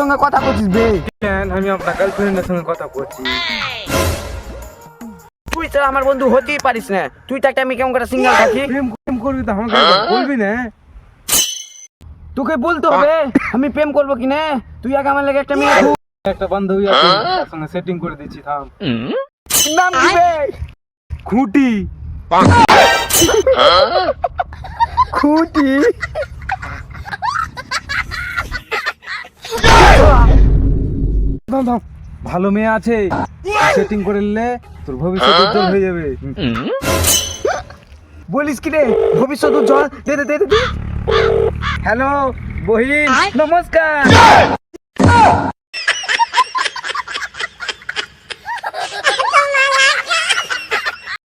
সঙ্গে কথা বলছিস বে? কেন আমি আপনার গার্লফ্রেন্ডের সঙ্গে কথা বলছি। তুই তো আমার বন্ধু হতেই পারিস না। তুই তো একটা আমি কেমন করে সিঙ্গেল থাকি। প্রেম করবি তো আমাকে বলবি না? তোকে বলতে হবে আমি প্রেম করবো কি না। তুই আগে আমার লাগে একটা মেয়ে খুব। একটা বান্ধবী আছে তার সঙ্গে সেটিং করে দিচ্ছি, থাম। নাম কি বে? খুঁটি। খুঁটি? থাম থাম, ভালো মেয়ে আছে, সেটিং করে নিলে তোর ভবিষ্যৎ উজ্জ্বল হয়ে যাবে। বলিস কি রে? ভবিষ্যৎ উজ্জ্বল। দে দে দে দে। হ্যালো বহিন, নমস্কার।